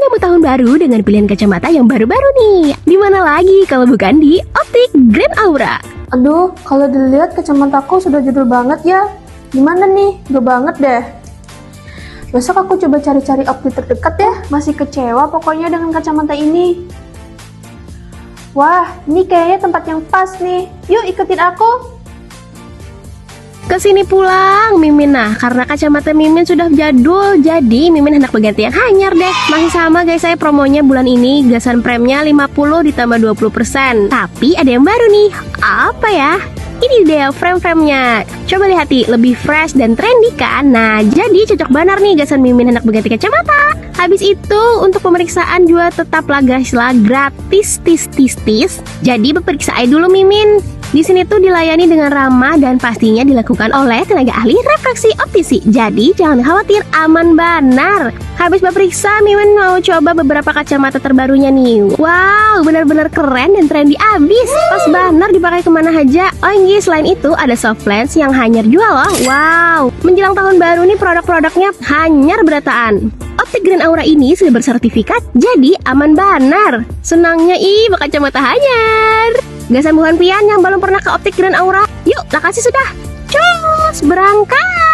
menyambut tahun baru dengan pilihan kacamata yang baru-baru nih. Di mana lagi kalau bukan di Optik Grand Aura. Aduh, kalau dilihat kacamataku sudah jadul banget ya. Gimana nih? Udah banget deh. Besok aku coba cari-cari optik terdekat ya. Masih kecewa pokoknya dengan kacamata ini. Wah, ini kayaknya tempat yang pas nih. Yuk ikutin aku. Kesini pulang Mimin. Nah, karena kacamata Mimin sudah jadul, jadi Mimin hendak berganti yang hanyar deh. Masih sama guys, saya promonya bulan ini gasan premnya 50 ditambah 20%. Tapi ada yang baru nih. Apa ya? Ini dia frame-framenya. Coba lihat nih, lebih fresh dan trendy kan? Nah, jadi cocok benar nih gasan Mimin hendak berganti kacamata. Habis itu, untuk pemeriksaan juga tetaplah guys lah gratis tis. Jadi periksa aja dulu Mimin. Di sini tuh dilayani dengan ramah dan pastinya dilakukan oleh tenaga ahli refraksi optisi. Jadi jangan khawatir, aman benar. Habis berperiksa, Mimin mau coba beberapa kacamata terbarunya nih. Wow, benar-benar keren dan trendy abis. Pas benar dipakai kemana aja. Oh iya, selain itu ada soft lens yang hanyar jual loh. Wow, menjelang tahun baru nih produk-produknya hanyar berataan. Optik Grand Aura ini sudah bersertifikat, jadi aman benar. Senangnya kacamata hanyar. Gasan bukan pian yang belum pernah ke Optik Grand Aura. Yuk, lokasi sudah. Cus, berangkat.